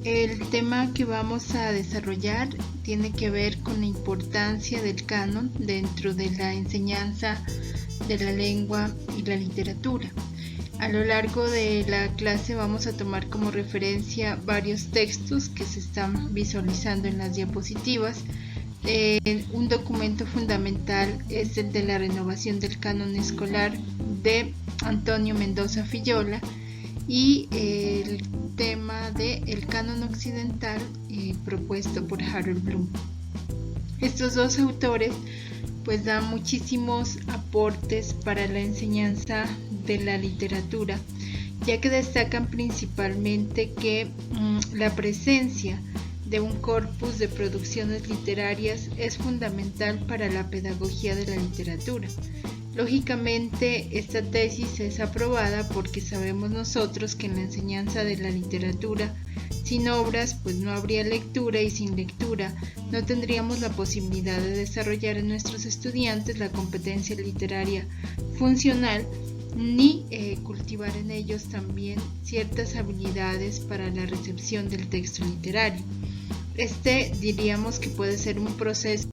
El tema que vamos a desarrollar tiene que ver con la importancia del canon dentro de la enseñanza de la lengua y la literatura. A lo largo de la clase vamos a tomar como referencia varios textos que se están visualizando en las diapositivas. Un documento fundamental es el de la renovación del canon escolar de Antonio Mendoza Fillola y el tema del canon occidental propuesto por Harold Bloom. Estos dos autores pues dan muchísimos aportes para la enseñanza de la literatura, ya que destacan principalmente que la presencia de un corpus de producciones literarias es fundamental para la pedagogía de la literatura. Lógicamente, esta tesis es aprobada porque sabemos nosotros que en la enseñanza de la literatura, sin obras, pues no habría lectura, y sin lectura no tendríamos la posibilidad de desarrollar en nuestros estudiantes la competencia literaria funcional, ni cultivar en ellos también ciertas habilidades para la recepción del texto literario. Diríamos que puede ser un proceso.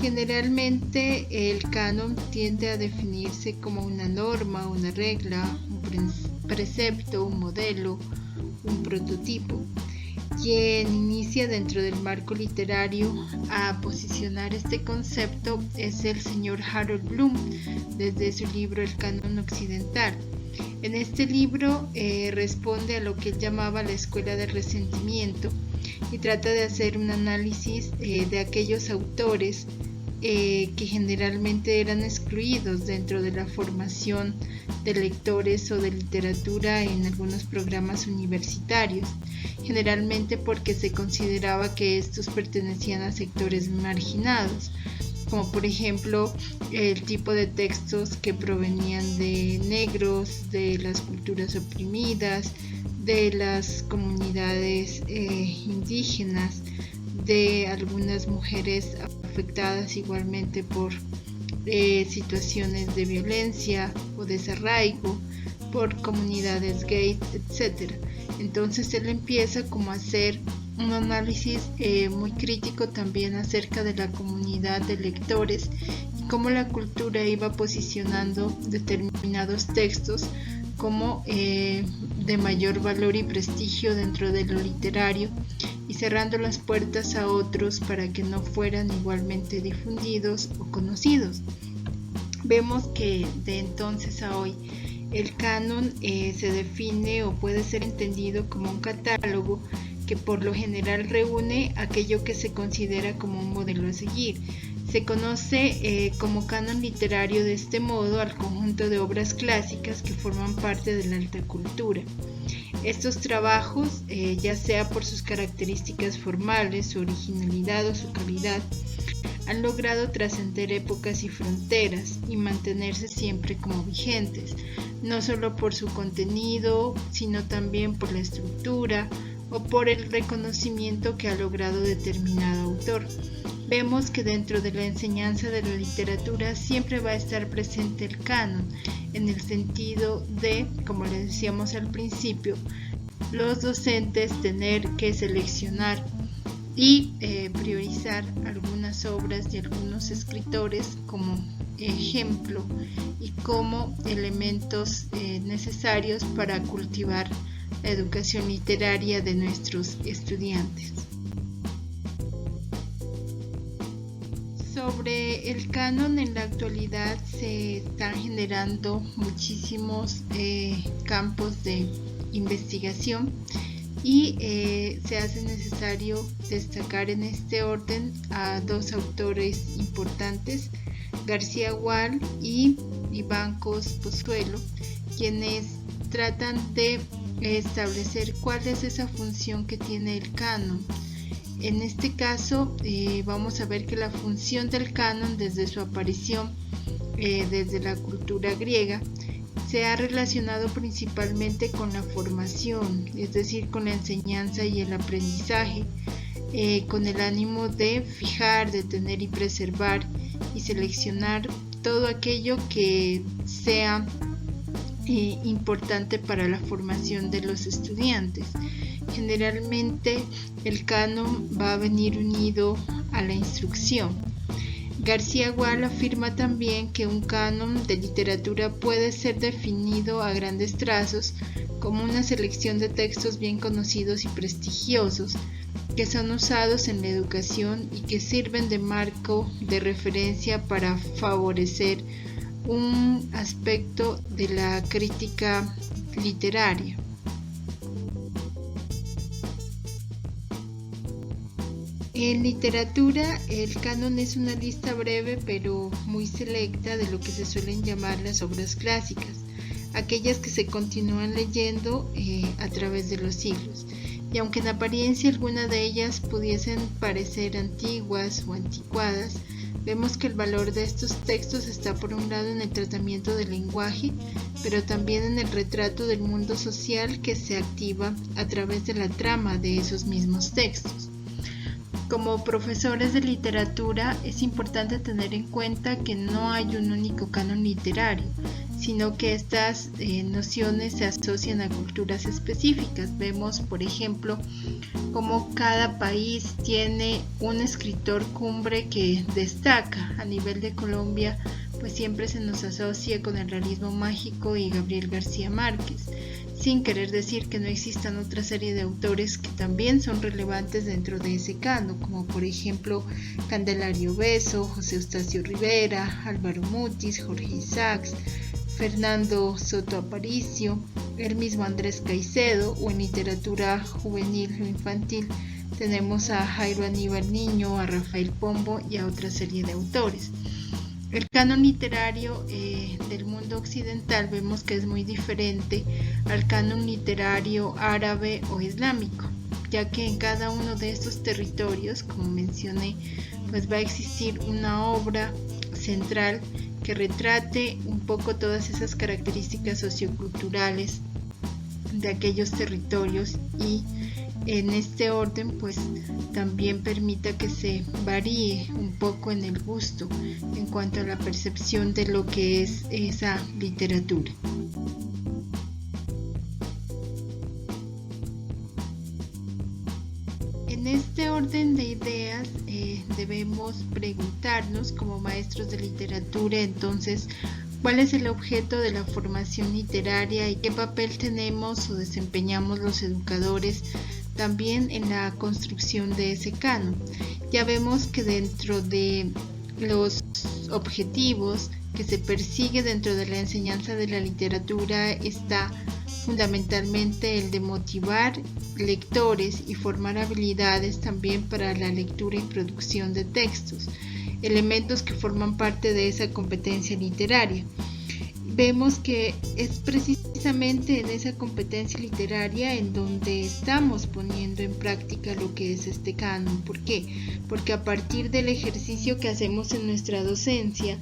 Generalmente el canon tiende a definirse como una norma, una regla, un precepto, un modelo, un prototipo. Quien inicia dentro del marco literario a posicionar este concepto es el señor Harold Bloom, desde su libro El Canon Occidental. En este libro responde a lo que él llamaba la escuela del resentimiento y trata de hacer un análisis de aquellos autores que generalmente eran excluidos dentro de la formación de lectores o de literatura en algunos programas universitarios, generalmente porque se consideraba que estos pertenecían a sectores marginados, como por ejemplo el tipo de textos que provenían de negros, de las culturas oprimidas, de las comunidades indígenas, de algunas mujeres afectadas igualmente por situaciones de violencia o desarraigo, por comunidades gays, etc. Entonces él empieza como a hacer un análisis muy crítico también acerca de la comunidad de lectores y cómo la cultura iba posicionando determinados textos como de mayor valor y prestigio dentro de lo literario y cerrando las puertas a otros para que no fueran igualmente difundidos o conocidos. Vemos que de entonces a hoy el canon se define o puede ser entendido como un catálogo que por lo general reúne aquello que se considera como un modelo a seguir. Se conoce como canon literario de este modo al conjunto de obras clásicas que forman parte de la alta cultura. Estos trabajos, ya sea por sus características formales, su originalidad o su calidad, han logrado trascender épocas y fronteras y mantenerse siempre como vigentes, no solo por su contenido, sino también por la estructura o por el reconocimiento que ha logrado determinado autor. Vemos que dentro de la enseñanza de la literatura siempre va a estar presente el canon, en el sentido de, como les decíamos al principio, los docentes tener que seleccionar y priorizar algunas obras de algunos escritores como ejemplo y como elementos necesarios para cultivar la educación literaria de nuestros estudiantes. Sobre el canon en la actualidad se están generando muchísimos campos de investigación y se hace necesario destacar en este orden a dos autores importantes, García Gual y Vivancos Pozuelo, quienes tratan de establecer cuál es esa función que tiene el canon. En este caso vamos a ver que la función del canon desde su aparición desde la cultura griega se ha relacionado principalmente con la formación, es decir, con la enseñanza y el aprendizaje, con el ánimo de fijar, detener y preservar y seleccionar todo aquello que sea importante para la formación de los estudiantes. Generalmente el canon va a venir unido a la instrucción. García Gual afirma también que un canon de literatura puede ser definido a grandes trazos como una selección de textos bien conocidos y prestigiosos que son usados en la educación y que sirven de marco de referencia para favorecer un aspecto de la crítica literaria. En literatura, el canon es una lista breve pero muy selecta de lo que se suelen llamar las obras clásicas, aquellas que se continúan leyendo a través de los siglos. Y aunque en apariencia algunas de ellas pudiesen parecer antiguas o anticuadas, vemos que el valor de estos textos está por un lado en el tratamiento del lenguaje, pero también en el retrato del mundo social que se activa a través de la trama de esos mismos textos. Como profesores de literatura es importante tener en cuenta que no hay un único canon literario, sino que estas nociones se asocian a culturas específicas. Vemos, por ejemplo, cómo cada país tiene un escritor cumbre que destaca. A nivel de Colombia, pues siempre se nos asocia con el realismo mágico y Gabriel García Márquez, sin querer decir que no existan otra serie de autores que también son relevantes dentro de ese canon, como por ejemplo Candelario Beso, José Eustacio Rivera, Álvaro Mutis, Jorge Isaacs, Fernando Soto Aparicio, el mismo Andrés Caicedo, o en literatura juvenil o infantil tenemos a Jairo Aníbal Niño, a Rafael Pombo y a otra serie de autores. El canon literario del mundo occidental vemos que es muy diferente al canon literario árabe o islámico, ya que en cada uno de estos territorios, como mencioné, pues va a existir una obra central que retrate un poco todas esas características socioculturales de aquellos territorios y en este orden pues también permita que se varíe un poco en el gusto en cuanto a la percepción de lo que es esa literatura. En este orden de ideas debemos preguntarnos como maestros de literatura entonces cuál es el objeto de la formación literaria y qué papel tenemos o desempeñamos los educadores también en la construcción de ese canon. Ya vemos que dentro de los objetivos que se persigue dentro de la enseñanza de la literatura está fundamentalmente el de motivar lectores y formar habilidades también para la lectura y producción de textos, elementos que forman parte de esa competencia literaria. Vemos que es precisamente en esa competencia literaria en donde estamos poniendo en práctica lo que es este canon. ¿Por qué? Porque a partir del ejercicio que hacemos en nuestra docencia,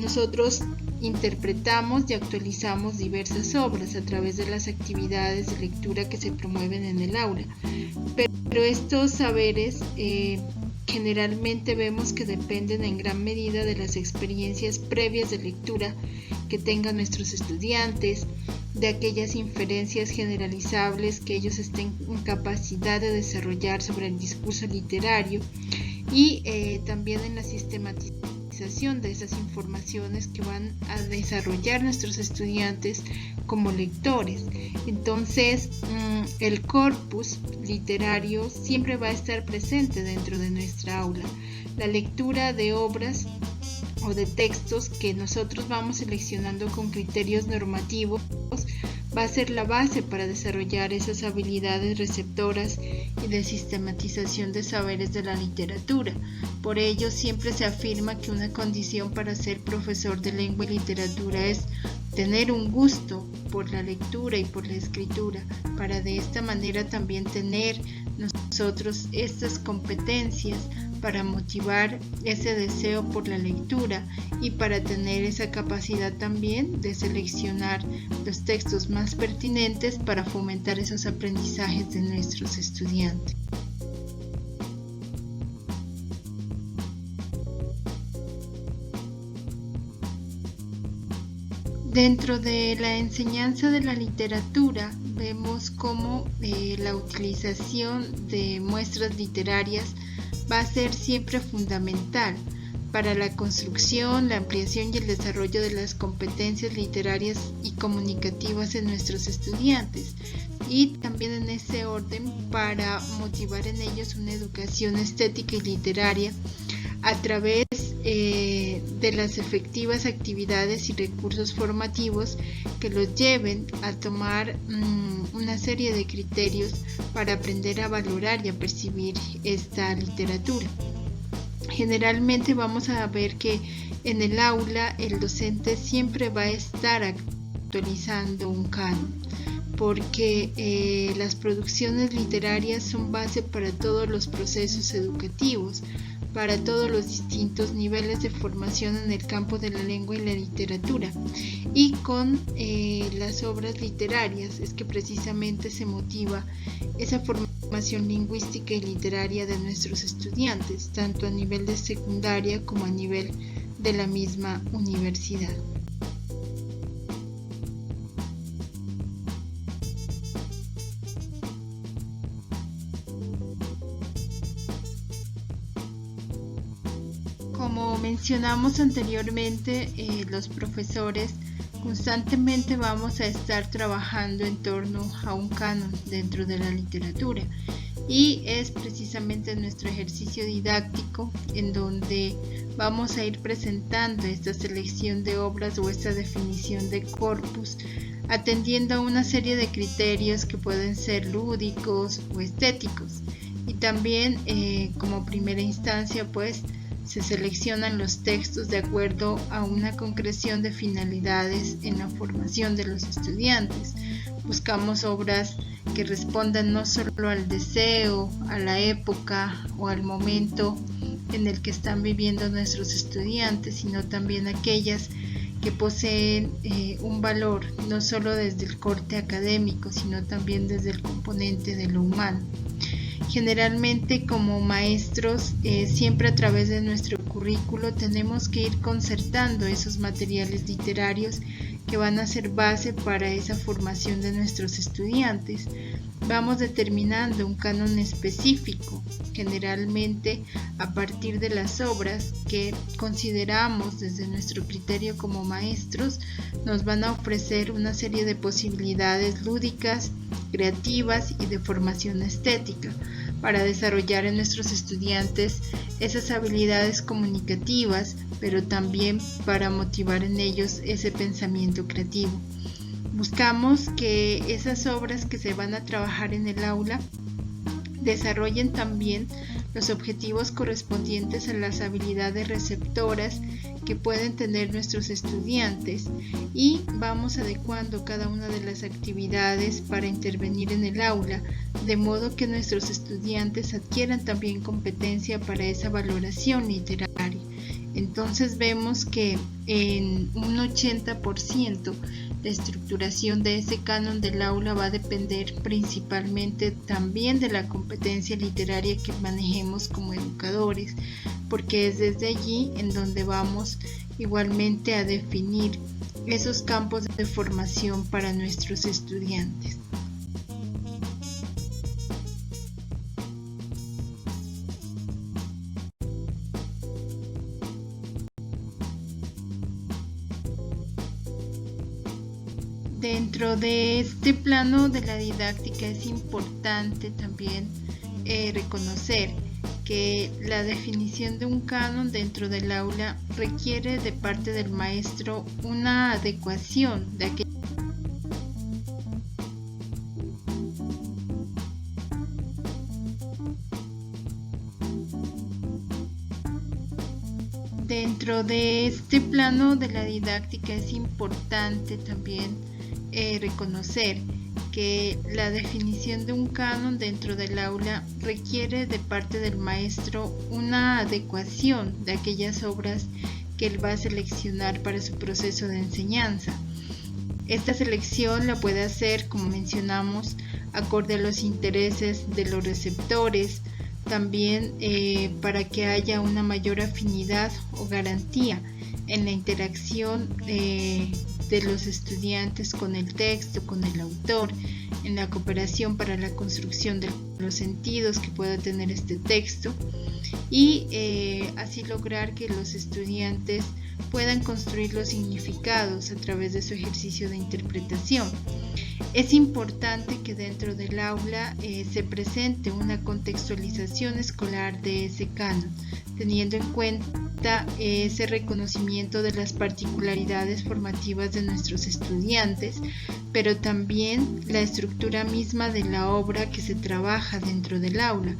nosotros interpretamos y actualizamos diversas obras a través de las actividades de lectura que se promueven en el aula. Pero estos saberes generalmente vemos que dependen en gran medida de las experiencias previas de lectura que tengan nuestros estudiantes, de aquellas inferencias generalizables que ellos estén en capacidad de desarrollar sobre el discurso literario y también en la sistematización de esas informaciones que van a desarrollar nuestros estudiantes como lectores. Entonces, el corpus literario siempre va a estar presente dentro de nuestra aula. La lectura de obras o de textos que nosotros vamos seleccionando con criterios normativos va a ser la base para desarrollar esas habilidades receptoras y de sistematización de saberes de la literatura. Por ello, siempre se afirma que una condición para ser profesor de lengua y literatura es tener un gusto por la lectura y por la escritura, para de esta manera también tener nosotros estas competencias para motivar ese deseo por la lectura y para tener esa capacidad también de seleccionar los textos más pertinentes para fomentar esos aprendizajes de nuestros estudiantes. Dentro de la enseñanza de la literatura vemos cómo la utilización de muestras literarias va a ser siempre fundamental para la construcción, la ampliación y el desarrollo de las competencias literarias y comunicativas en nuestros estudiantes, y también en ese orden para motivar en ellos una educación estética y literaria a través de las efectivas actividades y recursos formativos que los lleven a tomar una serie de criterios para aprender a valorar y a percibir esta literatura. Generalmente vamos a ver que en el aula el docente siempre va a estar actualizando un canon, porque las producciones literarias son base para todos los procesos educativos, para todos los distintos niveles de formación en el campo de la lengua y la literatura, y con las obras literarias es que precisamente se motiva esa formación lingüística y literaria de nuestros estudiantes, tanto a nivel de secundaria como a nivel de la misma universidad. Como mencionamos anteriormente, los profesores constantemente vamos a estar trabajando en torno a un canon dentro de la literatura, y es precisamente nuestro ejercicio didáctico en donde vamos a ir presentando esta selección de obras o esta definición de corpus, atendiendo a una serie de criterios que pueden ser lúdicos o estéticos, y también como primera instancia pues se seleccionan los textos de acuerdo a una concreción de finalidades en la formación de los estudiantes. Buscamos obras que respondan no solo al deseo, a la época o al momento en el que están viviendo nuestros estudiantes, sino también aquellas que poseen un valor no solo desde el corte académico, sino también desde el componente de lo humano. Generalmente como maestros, siempre a través de nuestro currículo tenemos que ir concertando esos materiales literarios que van a ser base para esa formación de nuestros estudiantes. Vamos determinando un canon específico, generalmente a partir de las obras que consideramos desde nuestro criterio como maestros nos van a ofrecer una serie de posibilidades lúdicas, creativas y de formación estética para desarrollar en nuestros estudiantes esas habilidades comunicativas, pero también para motivar en ellos ese pensamiento creativo. Buscamos que esas obras que se van a trabajar en el aula desarrollen también los objetivos correspondientes a las habilidades receptoras que pueden tener nuestros estudiantes, y vamos adecuando cada una de las actividades para intervenir en el aula, de modo que nuestros estudiantes adquieran también competencia para esa valoración literaria. Entonces vemos que en un 80% la estructuración de ese canon del aula va a depender principalmente también de la competencia literaria que manejemos como educadores, porque es desde allí en donde vamos igualmente a definir esos campos de formación para nuestros estudiantes. Dentro de este plano de la didáctica es importante también reconocer que la definición de un canon dentro del aula requiere de parte del maestro una adecuación de aquel Dentro de este plano de la didáctica es importante también reconocer que la definición de un canon dentro del aula requiere de parte del maestro una adecuación de aquellas obras que él va a seleccionar para su proceso de enseñanza. Esta selección la puede hacer, como mencionamos, acorde a los intereses de los receptores, también para que haya una mayor afinidad o garantía en la interacción de los estudiantes con el texto, con el autor, en la cooperación para la construcción de los sentidos que pueda tener este texto y así lograr que los estudiantes puedan construir los significados a través de su ejercicio de interpretación. Es importante que dentro del aula se presente una contextualización escolar de ese canon, teniendo en cuenta ese reconocimiento de las particularidades formativas de nuestros estudiantes, pero también la estructura misma de la obra que se trabaja dentro del aula,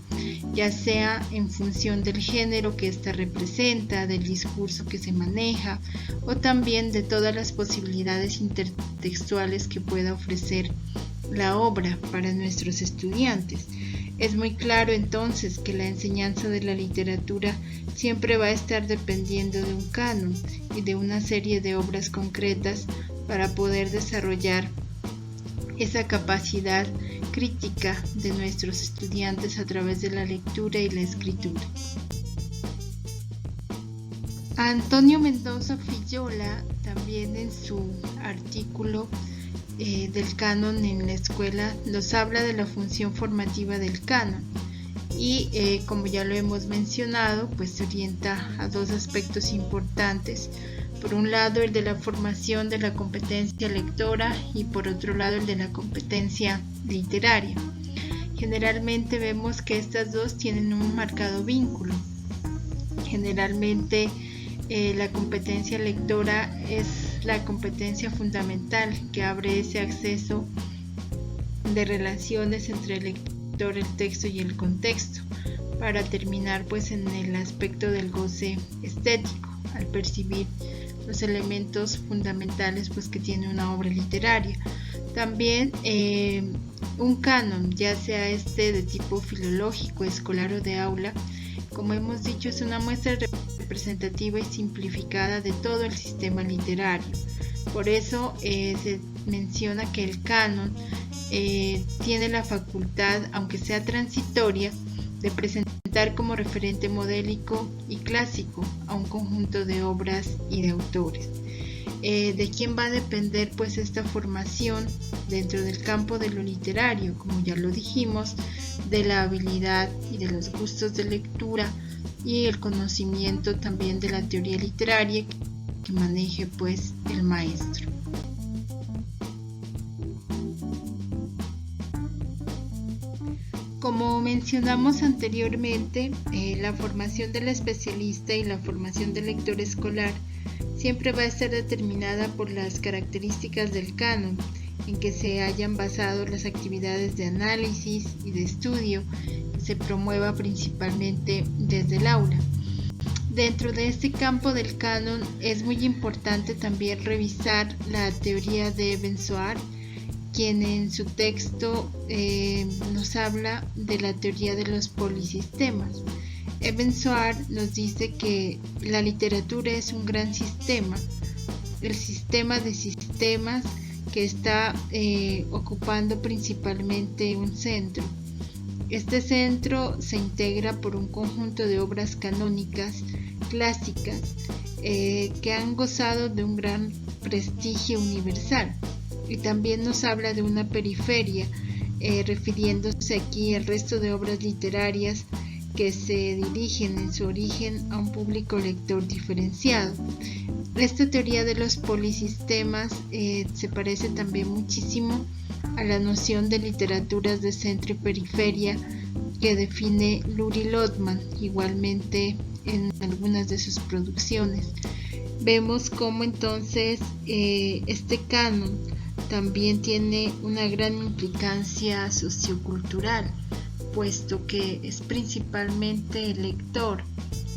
ya sea en función del género que ésta representa, del discurso que se maneja o también de todas las posibilidades intertextuales que pueda ofrecer la obra para nuestros estudiantes. Es muy claro entonces que la enseñanza de la literatura siempre va a estar dependiendo de un canon y de una serie de obras concretas para poder desarrollar esa capacidad crítica de nuestros estudiantes a través de la lectura y la escritura. Antonio Mendoza Fillola también en su artículo del canon en la escuela nos habla de la función formativa del canon y como ya lo hemos mencionado, pues se orienta a dos aspectos importantes. Por un lado el de la formación de la competencia lectora y por otro lado el de la competencia literaria. Generalmente vemos que estas dos tienen un marcado vínculo. Generalmente la competencia lectora es la competencia fundamental que abre ese acceso de relaciones entre el lector, el texto y el contexto, para terminar pues en el aspecto del goce estético, al percibir los elementos fundamentales pues que tiene una obra literaria. También un canon, ya sea este de tipo filológico, escolar o de aula, como hemos dicho, es una muestra representativa y simplificada de todo el sistema literario. Por eso se menciona que el canon tiene la facultad, aunque sea transitoria, de presentar como referente modélico y clásico a un conjunto de obras y de autores. ¿De quién va a depender pues esta formación dentro del campo de lo literario? Como ya lo dijimos, de la habilidad y de los gustos de lectura y el conocimiento también de la teoría literaria que maneje pues el maestro. Como mencionamos anteriormente, la formación del especialista y la formación del lector escolar siempre va a estar determinada por las características del canon en que se hayan basado las actividades de análisis y de estudio que se promueva principalmente desde el aula. Dentro de este campo del canon es muy importante también revisar la teoría de Ebensoar, quien en su texto nos habla de la teoría de los polisistemas. Ebensoar nos dice que la literatura es un gran sistema, el sistema de sistemas que está ocupando principalmente un centro. Este centro se integra por un conjunto de obras canónicas clásicas que han gozado de un gran prestigio universal. Y también nos habla de una periferia, refiriéndose aquí al resto de obras literarias que se dirigen en su origen a un público lector diferenciado. Esta teoría de los polisistemas se parece también muchísimo a la noción de literaturas de centro y periferia que define Luri Lotman, igualmente en algunas de sus producciones. Vemos cómo entonces este canon también tiene una gran implicancia sociocultural, puesto que es principalmente el lector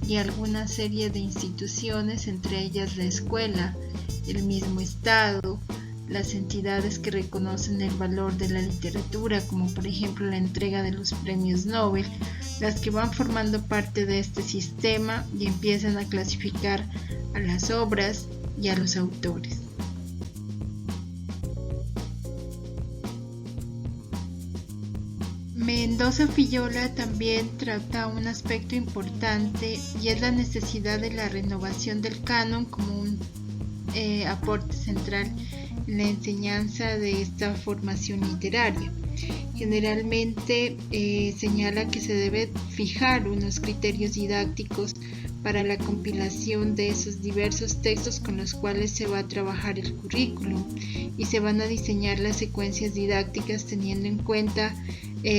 y alguna serie de instituciones, entre ellas la escuela, el mismo Estado, las entidades que reconocen el valor de la literatura, como por ejemplo la entrega de los premios Nobel, las que van formando parte de este sistema y empiezan a clasificar a las obras y a los autores. Mendoza Fillola también trata un aspecto importante y es la necesidad de la renovación del canon como un aporte central en la enseñanza de esta formación literaria. Generalmente señala que se debe fijar unos criterios didácticos para la compilación de esos diversos textos con los cuales se va a trabajar el currículum y se van a diseñar las secuencias didácticas teniendo en cuenta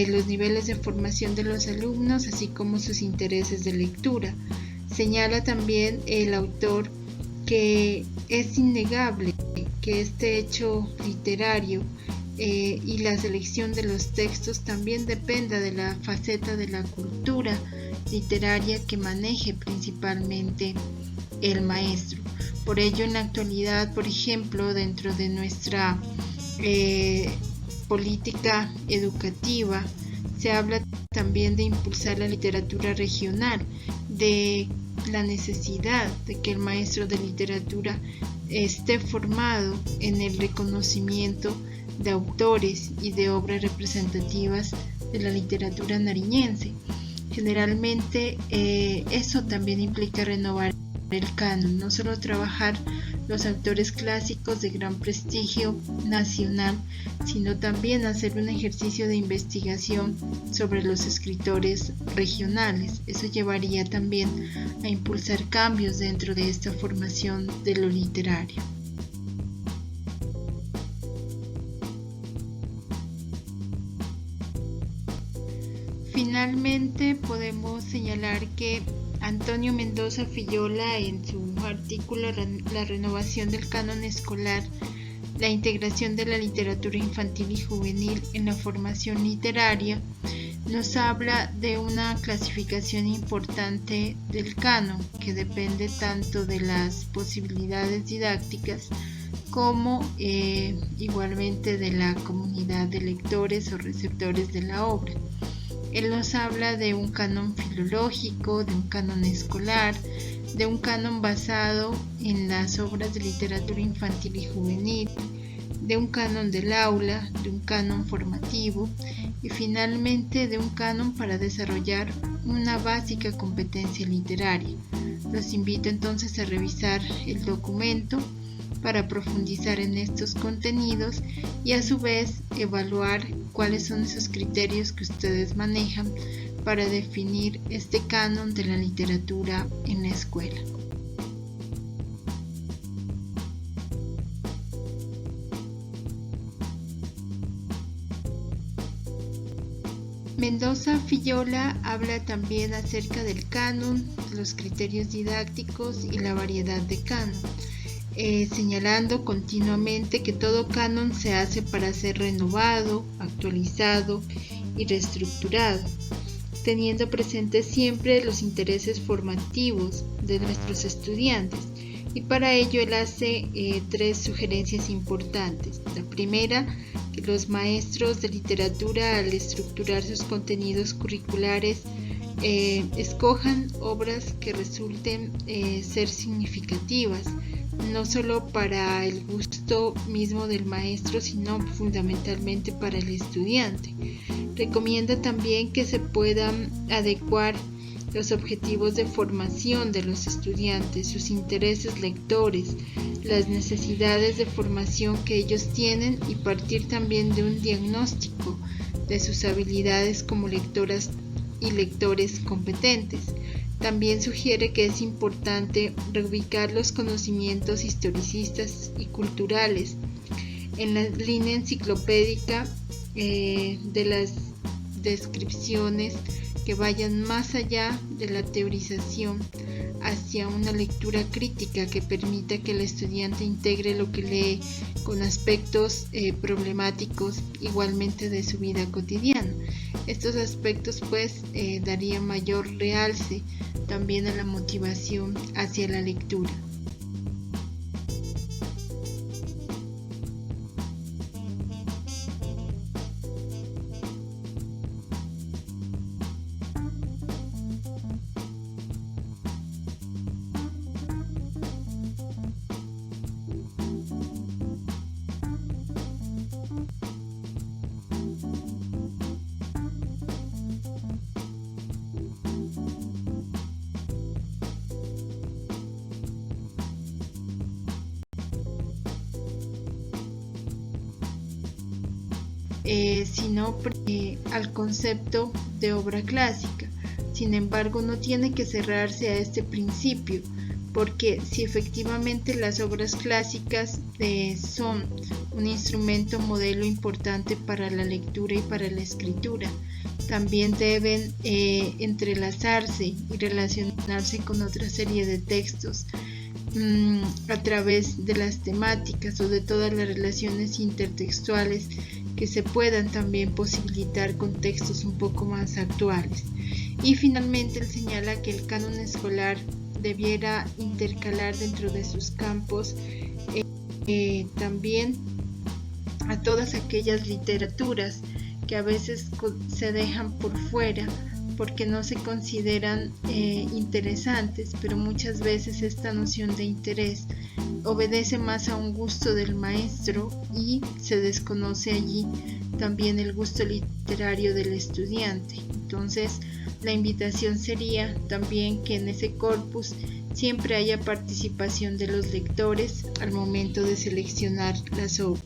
los niveles de formación de los alumnos, así como sus intereses de lectura. Señala también el autor que es innegable que este hecho literario y la selección de los textos también dependa de la faceta de la cultura literaria que maneje principalmente el maestro. Por ello, en la actualidad, por ejemplo, dentro de nuestra política educativa, se habla también de impulsar la literatura regional, de la necesidad de que el maestro de literatura esté formado en el reconocimiento de autores y de obras representativas de la literatura nariñense. Generalmente eso también implica renovar el canon, no solo trabajar los autores clásicos de gran prestigio nacional, sino también hacer un ejercicio de investigación sobre los escritores regionales. Eso llevaría también a impulsar cambios dentro de esta formación de lo literario. Finalmente, podemos señalar que Antonio Mendoza Fillola, en su artículo La renovación del canon escolar, la integración de la literatura infantil y juvenil en la formación literaria, nos habla de una clasificación importante del canon que depende tanto de las posibilidades didácticas como igualmente de la comunidad de lectores o receptores de la obra. Él nos habla de un canon filológico, de un canon escolar, de un canon basado en las obras de literatura infantil y juvenil, de un canon del aula, de un canon formativo y finalmente de un canon para desarrollar una básica competencia literaria. Los invito entonces a revisar el documento para profundizar en estos contenidos y a su vez evaluar cuáles son esos criterios que ustedes manejan para definir este canon de la literatura en la escuela. Mendoza Fillola habla también acerca del canon, los criterios didácticos y la variedad de canon. Señalando continuamente que todo canon se hace para ser renovado, actualizado y reestructurado, teniendo presente siempre los intereses formativos de nuestros estudiantes. Y para ello él hace tres sugerencias importantes. La primera, que los maestros de literatura al estructurar sus contenidos curriculares escojan obras que resulten ser significativas, no solo para el gusto mismo del maestro, sino fundamentalmente para el estudiante. Recomienda también que se puedan adecuar los objetivos de formación de los estudiantes, sus intereses lectores, las necesidades de formación que ellos tienen y partir también de un diagnóstico de sus habilidades como lectoras y lectores competentes. También sugiere que es importante reubicar los conocimientos historicistas y culturales en la línea enciclopédica de las descripciones que vayan más allá de la teorización hacia una lectura crítica que permita que el estudiante integre lo que lee con aspectos problemáticos igualmente de su vida cotidiana. Estos aspectos pues darían mayor realce también a la motivación hacia la lectura. sino al concepto de obra clásica. Sin embargo, no tiene que cerrarse a este principio, porque si efectivamente las obras clásicas son un instrumento modelo importante para la lectura y para la escritura, también deben entrelazarse y relacionarse con otra serie de textos a través de las temáticas o de todas las relaciones intertextuales que se puedan también posibilitar con textos un poco más actuales. Y finalmente él señala que el canon escolar debiera intercalar dentro de sus campos también a todas aquellas literaturas que a veces se dejan por fuera porque no se consideran interesantes, pero muchas veces esta noción de interés obedece más a un gusto del maestro y se desconoce allí también el gusto literario del estudiante. Entonces, la invitación sería también que en ese corpus siempre haya participación de los lectores al momento de seleccionar las obras.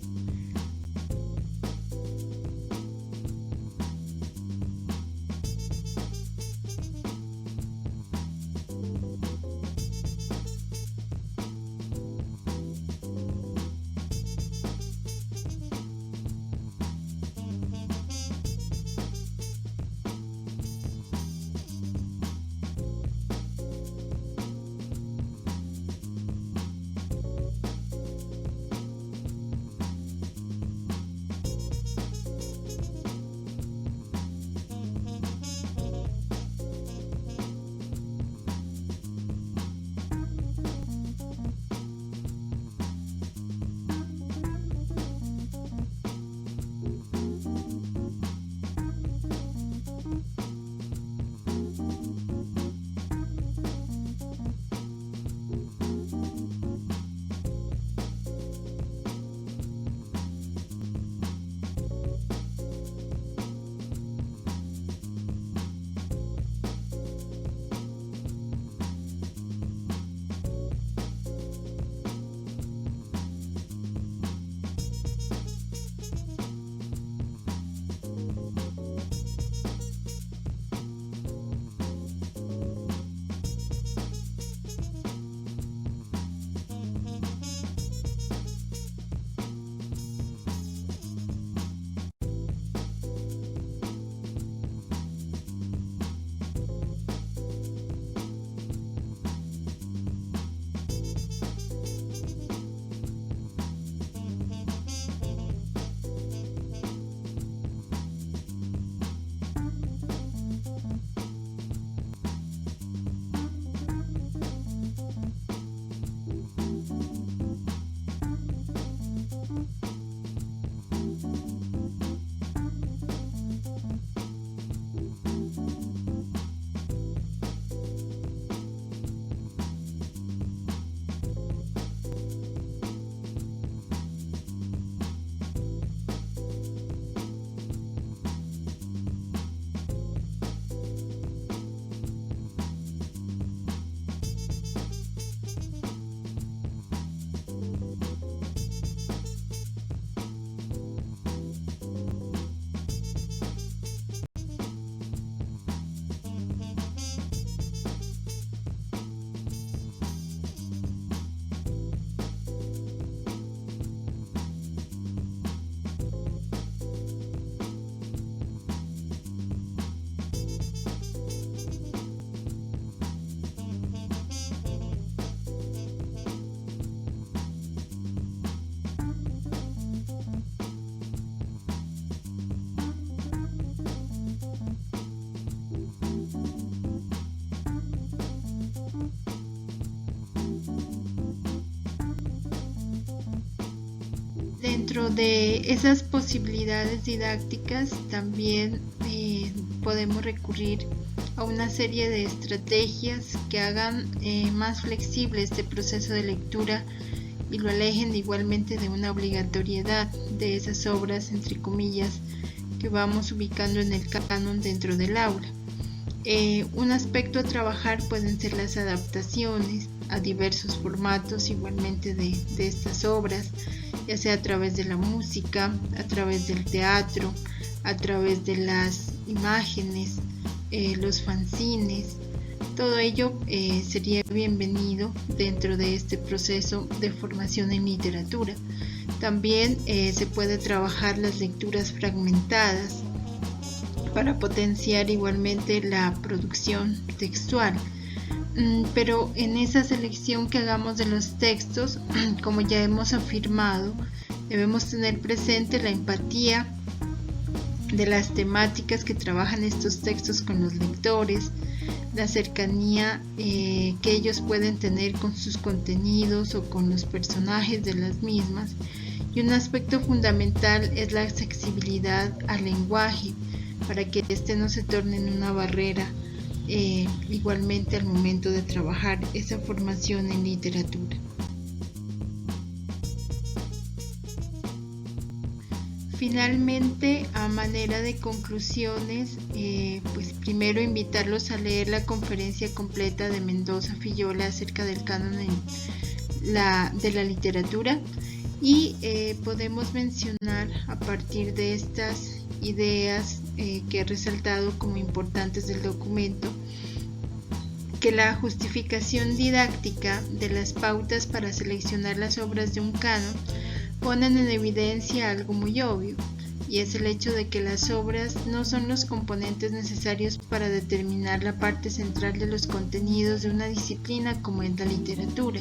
Dentro de esas posibilidades didácticas también podemos recurrir a una serie de estrategias que hagan más flexible este proceso de lectura y lo alejen igualmente de una obligatoriedad de esas obras, entre comillas, que vamos ubicando en el canon dentro del aula. Un aspecto a trabajar pueden ser las adaptaciones, a diversos formatos igualmente de estas obras, ya sea a través de la música, a través del teatro, a través de las imágenes, los fanzines. Todo ello sería bienvenido dentro de este proceso de formación en literatura. También se puede trabajar las lecturas fragmentadas para potenciar igualmente la producción textual. Pero en esa selección que hagamos de los textos, como ya hemos afirmado, debemos tener presente la empatía de las temáticas que trabajan estos textos con los lectores, la cercanía que ellos pueden tener con sus contenidos o con los personajes de las mismas. Y un aspecto fundamental es la accesibilidad al lenguaje, para que éste no se torne en una barrera igualmente al momento de trabajar esa formación en literatura. Finalmente, a manera de conclusiones, pues primero invitarlos a leer la conferencia completa de Mendoza Fillola acerca del canon de la literatura, y podemos mencionar a partir de estas ideas que he resaltado como importantes del documento, que la justificación didáctica de las pautas para seleccionar las obras de un canon ponen en evidencia algo muy obvio, y es el hecho de que las obras no son los componentes necesarios para determinar la parte central de los contenidos de una disciplina como es la literatura,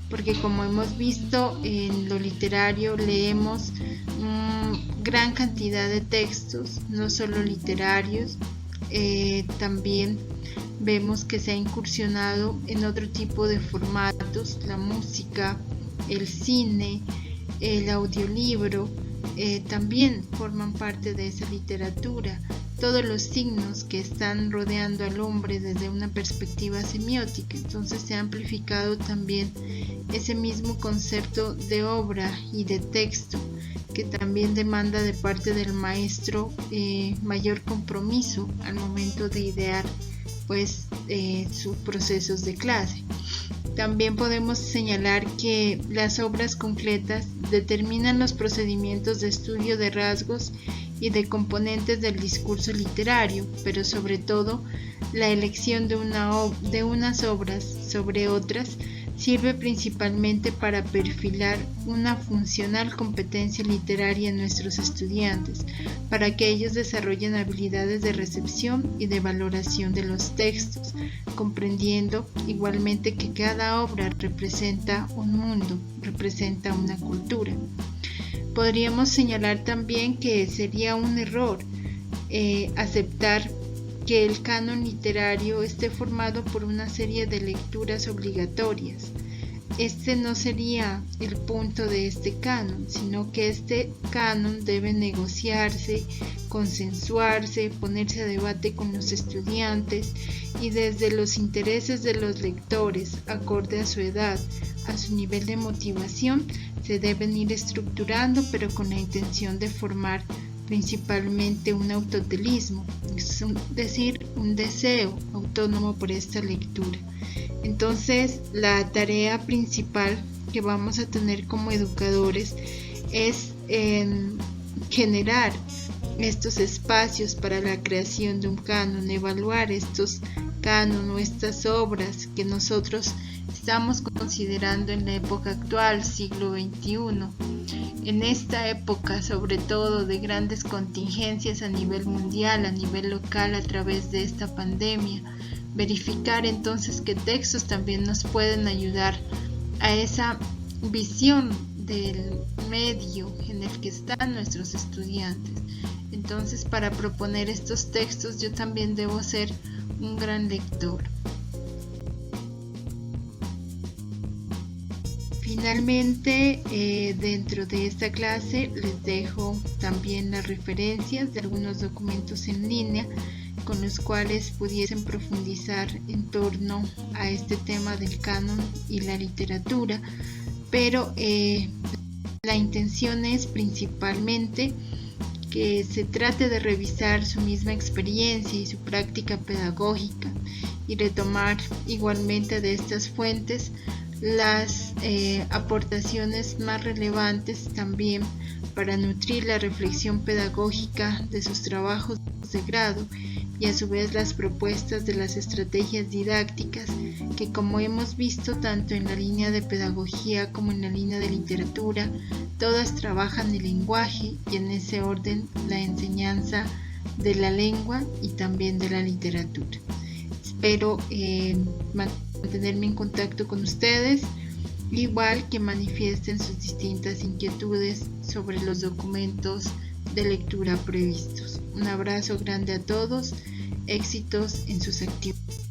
porque como hemos visto, en lo literario leemos gran cantidad de textos, no solo literarios, también vemos que se ha incursionado en otro tipo de formatos, la música, el cine, el audiolibro, también forman parte de esa literatura. Todos los signos que están rodeando al hombre desde una perspectiva semiótica. Entonces se ha amplificado también ese mismo concepto de obra y de texto, que también demanda de parte del maestro mayor compromiso al momento de idear pues sus procesos de clase. También podemos señalar que las obras concretas determinan los procedimientos de estudio de rasgos y de componentes del discurso literario, pero sobre todo la elección de unas obras sobre otras sirve principalmente para perfilar una funcional competencia literaria en nuestros estudiantes, para que ellos desarrollen habilidades de recepción y de valoración de los textos, comprendiendo igualmente que cada obra representa un mundo, representa una cultura. Podríamos señalar también que sería un error aceptar que el canon literario esté formado por una serie de lecturas obligatorias. Este no sería el punto de este canon, sino que este canon debe negociarse, consensuarse, ponerse a debate con los estudiantes y desde los intereses de los lectores, acorde a su edad, a su nivel de motivación, se deben ir estructurando, pero con la intención de formar principalmente un autotelismo, es decir, un deseo autónomo por esta lectura. Entonces, la tarea principal que vamos a tener como educadores es generar estos espacios para la creación de un canon, evaluar estos canon o estas obras que nosotros estamos considerando en la época actual, siglo XXI. En esta época, sobre todo de grandes contingencias a nivel mundial, a nivel local, a través de esta pandemia, verificar entonces qué textos también nos pueden ayudar a esa visión del medio en el que están nuestros estudiantes. Entonces, para proponer estos textos, yo también debo ser un gran lector. Finalmente, dentro de esta clase les dejo también las referencias de algunos documentos en línea con los cuales pudiesen profundizar en torno a este tema del canon y la literatura, pero la intención es principalmente que se trate de revisar su misma experiencia y su práctica pedagógica y retomar igualmente de estas fuentes las aportaciones más relevantes también para nutrir la reflexión pedagógica de sus trabajos de grado y a su vez las propuestas de las estrategias didácticas que, como hemos visto tanto en la línea de pedagogía como en la línea de literatura, todas trabajan el lenguaje y en ese orden la enseñanza de la lengua y también de la literatura. Espero mantenerme en contacto con ustedes, igual que manifiesten sus distintas inquietudes sobre los documentos de lectura previstos. Un abrazo grande a todos, éxitos en sus actividades.